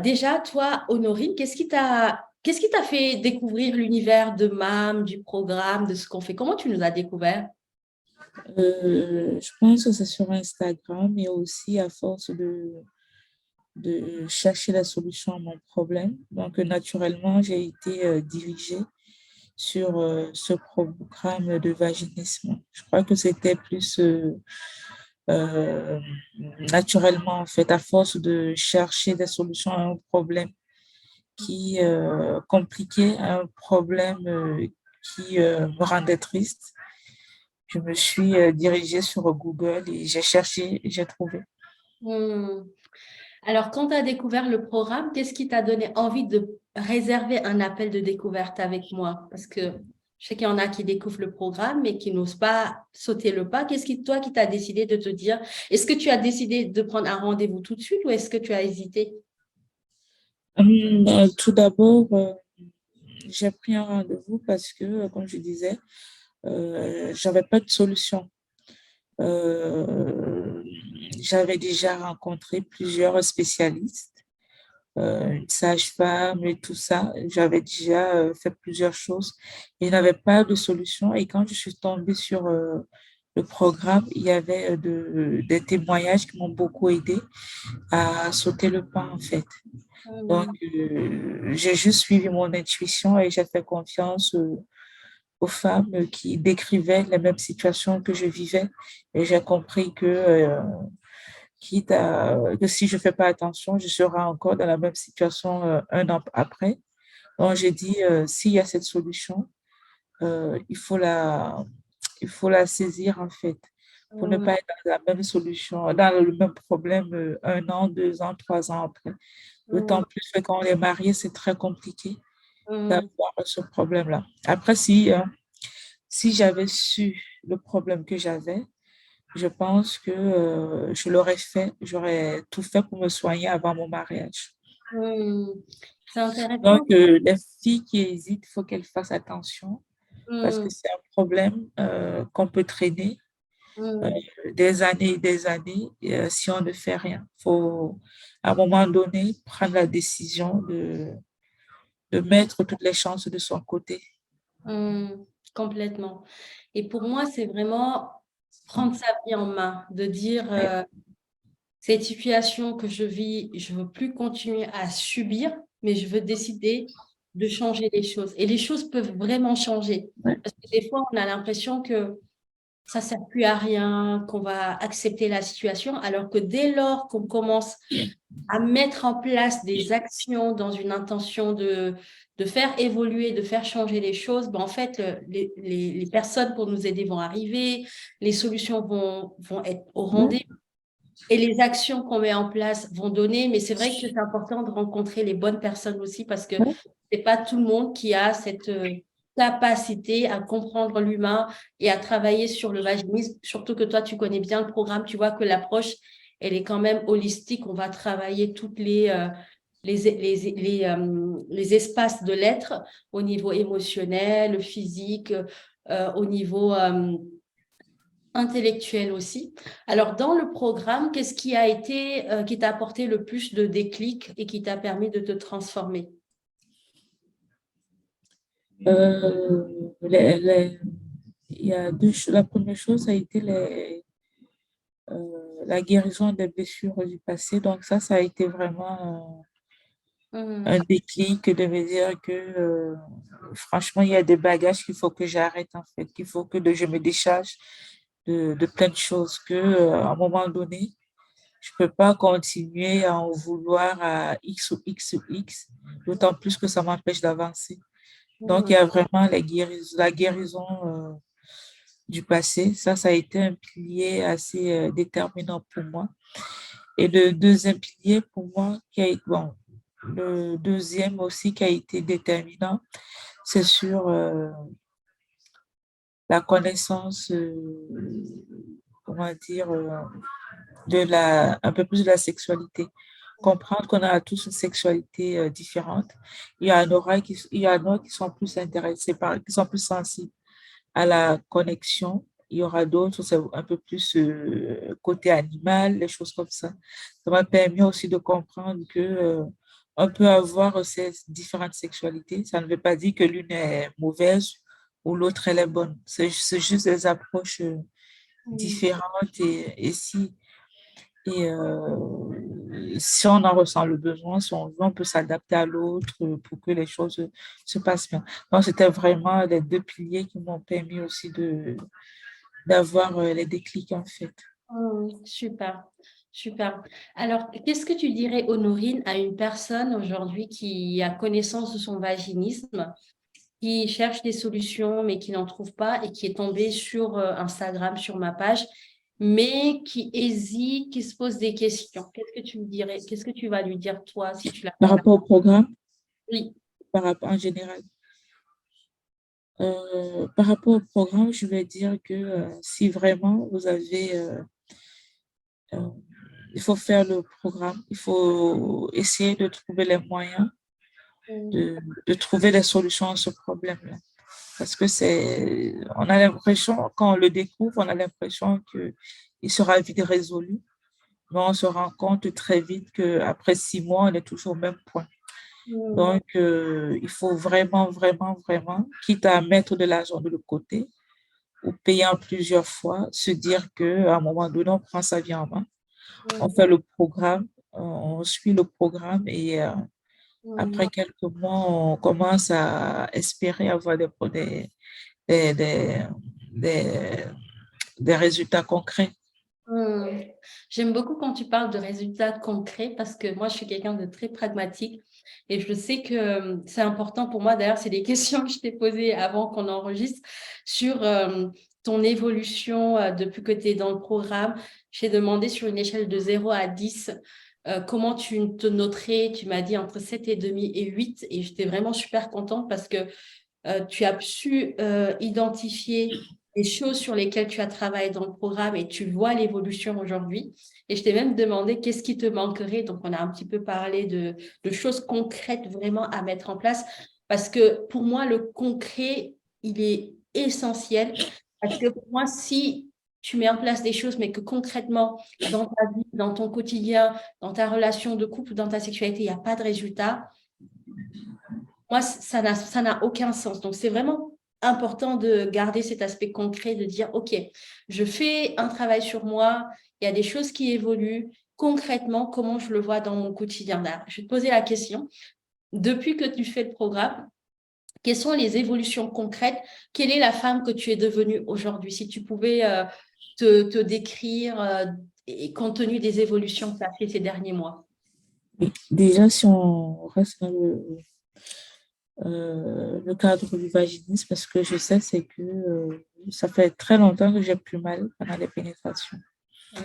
Déjà, toi, Honorine, qu'est-ce qui t'a fait découvrir l'univers de MAM, du programme, de ce qu'on fait? Comment tu nous as découvert? Je pense que c'est sur Instagram et aussi à force de chercher la solution à mon problème. Donc, naturellement, j'ai été dirigée sur ce programme de vaginisme. Je crois que c'était plus euh, naturellement, en fait, à force de chercher des solutions à un problème qui compliquait, un problème qui me rendait triste. Je me suis dirigée sur Google et j'ai cherché et j'ai trouvé. Hmm. Alors, quand tu as découvert le programme, qu'est-ce qui t'a donné envie de réserver un appel de découverte avec moi? Parce que je sais qu'il y en a qui découvrent le programme mais qui n'osent pas sauter le pas. Toi, qui t'as décidé de te dire, est-ce que tu as décidé de prendre un rendez-vous tout de suite ou est-ce que tu as hésité? Tout d'abord, j'ai pris un rendez-vous parce que, comme je disais, j'avais pas de solution. Euh, J'avais déjà rencontré plusieurs spécialistes, une sage-femme et tout ça. J'avais déjà fait plusieurs choses et n'avais pas de solution. Et quand je suis tombée sur le programme, il y avait des témoignages qui m'ont beaucoup aidé à sauter le pas, en fait. Donc, Hmm. j'ai juste suivi mon intuition et j'ai fait confiance aux femmes qui décrivaient les mêmes situations que je vivais. Et j'ai compris que si je ne fais pas attention, je serai encore dans la même situation un an après. Donc, j'ai dit, s'il y a cette solution, il faut la saisir en fait, pour ne Hmm. pas être dans la même solution, dans le même problème un an, 2 ans, 3 ans après. Hmm. D'autant plus que quand on est marié, c'est très compliqué Hmm. d'avoir ce problème-là. Après, si j'avais su le problème que j'avais, je pense que je l'aurais fait, j'aurais tout fait pour me soigner avant mon mariage. Hmm. C'est Donc, intéressant. les filles qui hésitent, il faut qu'elles fassent attention parce Hmm. que c'est un problème qu'on peut traîner Hmm. des années et des années si on ne fait rien. Il faut, à un moment donné, prendre la décision de mettre toutes les chances de son côté. Hmm. Complètement. Et pour moi, c'est vraiment prendre sa vie en main, de dire Ouais, cette situation que je vis, je ne veux plus continuer à subir, mais je veux décider de changer les choses. Et les choses peuvent vraiment changer. ouais, Parce que des fois, on a l'impression que ça ne sert plus à rien, qu'on va accepter la situation, alors que dès lors qu'on commence à mettre en place des actions dans une intention de faire évoluer, de faire changer les choses, ben en fait, les personnes pour nous aider vont arriver, les solutions vont être au ouais, rendez-vous et les actions qu'on met en place vont donner. Mais c'est vrai que c'est important de rencontrer les bonnes personnes aussi parce que ouais. c'est pas tout le monde qui a cette capacité à comprendre l'humain et à travailler sur le vaginisme. Surtout que toi, tu connais bien le programme, tu vois que l'approche, elle est quand même holistique. On va travailler toutes les espaces de l'être au niveau émotionnel, physique, au niveau intellectuel aussi. Alors, dans le programme, qu'est-ce qui t'a apporté le plus de déclic et qui t'a permis de te transformer? Les- il y a deux choses. La première chose, ça a été la guérison des blessures du passé. Donc ça a été vraiment un Mhm. déclic de me dire que franchement, il y a des bagages qu'il faut que j'arrête en fait, qu'il faut que je me décharge de plein de choses, que à un moment donné, je peux pas continuer à en vouloir à X ou X ou X, d'autant plus que ça m'empêche d'avancer. Donc, il y Mhm. a vraiment la guérison du passé. Ça a été un pilier assez déterminant pour moi. Et le deuxième pilier pour moi, bon, le deuxième aussi qui a été déterminant, c'est sur la connaissance, comment dire, un peu plus de la sexualité. Comprendre qu'on a tous une sexualité différente. Il y en a qui sont plus intéressés qui sont plus sensibles à la connexion. Il y aura d'autres, c'est un peu plus côté animal, les choses comme ça. Ça m'a permis aussi de comprendre que on peut avoir ces différentes sexualités. Ça ne veut pas dire que l'une est mauvaise ou l'autre elle est bonne. C'est juste des approches Mm. différentes si on en ressent le besoin, si on veut, on peut s'adapter à l'autre pour que les choses se passent bien. Donc, c'était vraiment les deux piliers qui m'ont permis aussi d'avoir les déclics en fait. Super, super. Alors, qu'est-ce que tu dirais, Honorine, à une personne aujourd'hui qui a connaissance de son vaginisme, qui cherche des solutions, mais qui n'en trouve pas et qui est tombée sur Instagram, sur ma page, mais qui hésite, qui se pose des questions? Qu'est-ce que tu me dirais? Qu'est-ce que tu vas lui dire, toi, si tu Par l'accompagnes? rapport au programme, Oui. en général, par rapport au programme, je vais dire que si vraiment vous avez, euh, il faut faire le programme, il faut essayer de trouver les moyens Mm. de, de trouver des solutions à ce problème-là. Parce que on a l'impression, quand on le découvre, on a l'impression qu'il sera vite résolu. Mais on se rend compte très vite qu'après 6 mois, on est toujours au même point. Mm. Donc, il faut vraiment, vraiment, vraiment, quitte à mettre de l'argent de côté ou payer en plusieurs fois, se dire qu'à un moment donné, on prend sa vie en main, on Mm. fait le programme, on suit le programme et Mm. après quelques mois, on commence à espérer avoir des, des, des, des résultats concrets. Hmm. J'aime beaucoup quand tu parles de résultats concrets parce que moi, je suis quelqu'un de très pragmatique et je sais que c'est important pour moi. D'ailleurs, c'est des questions que je t'ai posées avant qu'on enregistre sur ton évolution depuis que tu es dans le programme. J'ai demandé sur une échelle de 0 à 10 comment tu te noterais. Tu m'as dit entre 7,5 et 8 et j'étais vraiment super contente parce que tu as su identifier les choses sur lesquelles tu as travaillé dans le programme et tu vois l'évolution aujourd'hui. Et je t'ai même demandé qu'est-ce qui te manquerait. Donc, on a un petit peu parlé de choses concrètes vraiment à mettre en place parce que pour moi, le concret, il est essentiel parce que pour moi, si tu mets en place des choses, mais que concrètement, dans ta vie, dans ton quotidien, dans ta relation de couple, dans ta sexualité, il n'y a pas de résultat, moi, ça n'a aucun sens. Donc, c'est vraiment important de garder cet aspect concret, de dire, OK, je fais un travail sur moi, il y a des choses qui évoluent. Concrètement, comment je le vois dans mon quotidien? Là, je vais te poser la question. Depuis que tu fais le programme, quelles sont les évolutions concrètes? Quelle est la femme que tu es devenue aujourd'hui? Si tu pouvais te décrire et compte tenu des évolutions que tu as fait ces derniers mois. Déjà, si on reste dans le cadre du vaginisme, parce que je sais, c'est que ça fait très longtemps que j'ai plus mal pendant les pénétrations. Mm.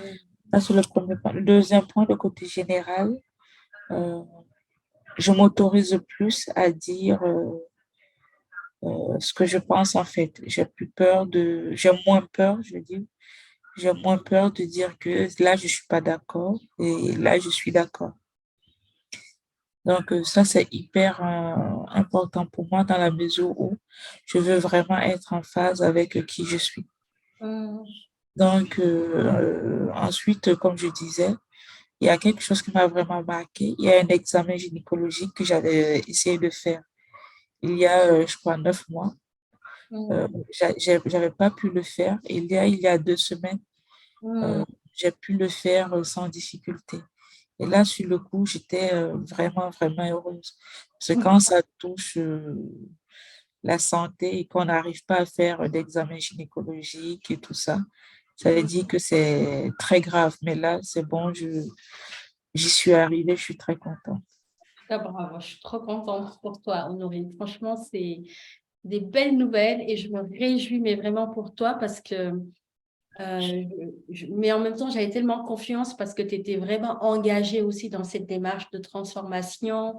Ça, c'est le premier point. Le deuxième point, le côté général, euh, je m'autorise plus à dire ce que je pense en fait. J'ai moins peur, je veux dire, j'ai moins peur de dire que là, je suis pas d'accord et là, je suis d'accord. Donc, ça, c'est hyper important pour moi dans la mesure où je veux vraiment être en phase avec qui je suis. Mm. Donc, ensuite, comme je disais, il y a quelque chose qui m'a vraiment marqué. Il y a un examen gynécologique que j'avais essayé de faire il y a, je crois, 9 mois. Mm. J'avais pas pu le faire. Il y a 2 semaines, Mm. euh, j'ai pu le faire sans difficulté. Et là, sur le coup, j'étais vraiment, vraiment heureuse. Parce que quand ça touche la santé et qu'on n'arrive pas à faire d'examen gynécologique et tout ça, ça veut Mm. dire que c'est très grave. Mais là, c'est bon, j'y suis arrivée, je suis très contente. Ah, bravo, je suis trop contente pour toi, Honorine. Franchement, c'est des belles nouvelles et je me réjouis, mais vraiment pour toi parce que, mais en même temps, j'avais tellement confiance parce que tu étais vraiment engagée aussi dans cette démarche de transformation,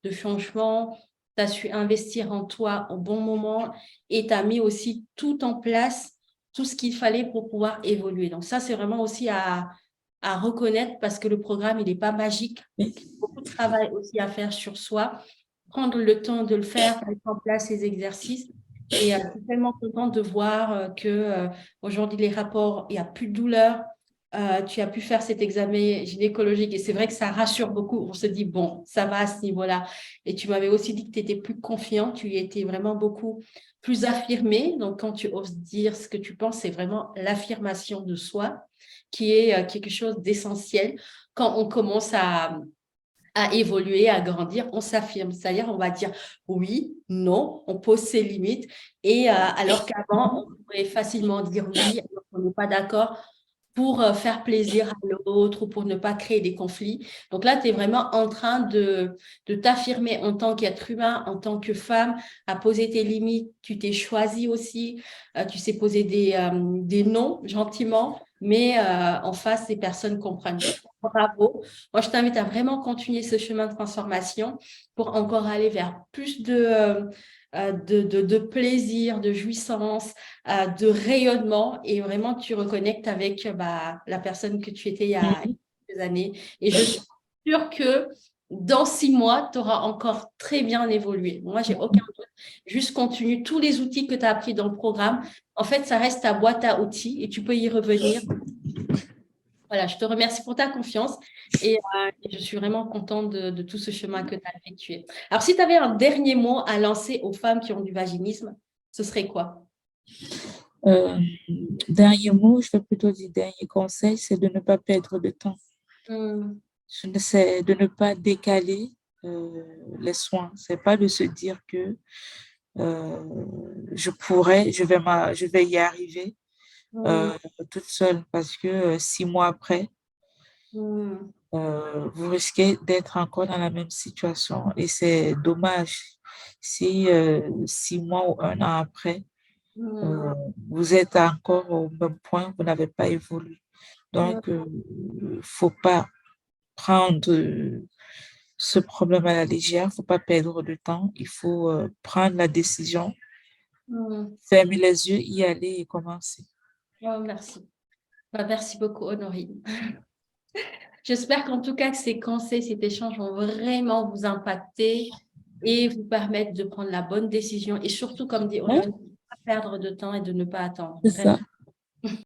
de changement. Tu as su investir en toi au bon moment et tu as mis aussi tout en place, tout ce qu'il fallait pour pouvoir évoluer. Donc ça, c'est vraiment aussi à reconnaître parce que le programme, il n'est pas magique. Oui, Beaucoup de travail aussi à faire sur soi, prendre le temps de le faire, mettre en place ces exercices. Et je suis tellement contente de voir que aujourd'hui, les rapports, il n'y a plus de douleur, tu as pu faire cet examen gynécologique et c'est vrai que ça rassure beaucoup. On se dit, bon, ça va à ce niveau-là. Et tu m'avais aussi dit que tu étais plus confiant, tu étais vraiment beaucoup plus affirmé. Donc, quand tu oses dire ce que tu penses, c'est vraiment l'affirmation de soi qui est quelque chose d'essentiel. Quand on commence à évoluer, à grandir, on s'affirme. C'est-à-dire, on va dire oui, non, on pose ses limites. Et alors qu'avant, on pourrait facilement dire oui, alors qu'on n'est pas d'accord pour faire plaisir à l'autre ou pour ne pas créer des conflits. Donc là, tu es vraiment en train de t'affirmer en tant qu'être humain, en tant que femme, à poser tes limites. Tu t'es choisi aussi, tu sais poser des non gentiment, mais en face, les personnes comprennent. Bravo. Moi, je t'invite à vraiment continuer ce chemin de transformation pour encore aller vers plus de plaisir, de jouissance, de rayonnement et vraiment tu reconnectes avec la personne que tu étais il y a Mhm. quelques années. Et je suis sûre que dans 6 mois, tu auras encore très bien évolué. Moi, j'ai aucun doute. Juste continue tous les outils que tu as appris dans le programme. En fait, ça reste ta boîte à outils et tu peux y revenir. Voilà, je te remercie pour ta confiance et je suis vraiment contente de tout ce chemin que tu as effectué. Alors, si tu avais un dernier mot à lancer aux femmes qui ont du vaginisme, ce serait quoi? Euh, Dernier mot, je vais plutôt dire dernier conseil, c'est de ne pas perdre de temps. Hmm. C'est de ne pas décaler les soins. C'est pas de se dire que je pourrais, je vais y arriver Hmm. euh, toute seule parce que 6 mois après, Hmm. vous risquez d'être encore dans la même situation et c'est dommage si 6 mois ou un an après, Hmm. euh, vous êtes encore au même point, vous n'avez pas évolué. Hmm. Donc, faut pas prendre ce problème à la légère, faut pas perdre de temps, il faut prendre la décision, Hmm. fermer les yeux, y aller et commencer. Oh, merci. Merci beaucoup, Honorine. J'espère qu'en tout cas que ces conseils, cet échange vont vraiment vous impacter et vous permettre de prendre la bonne décision et surtout, comme dit Ouais, Honorine, de ne pas perdre de temps et de ne pas attendre. c'est Vraiment. ça.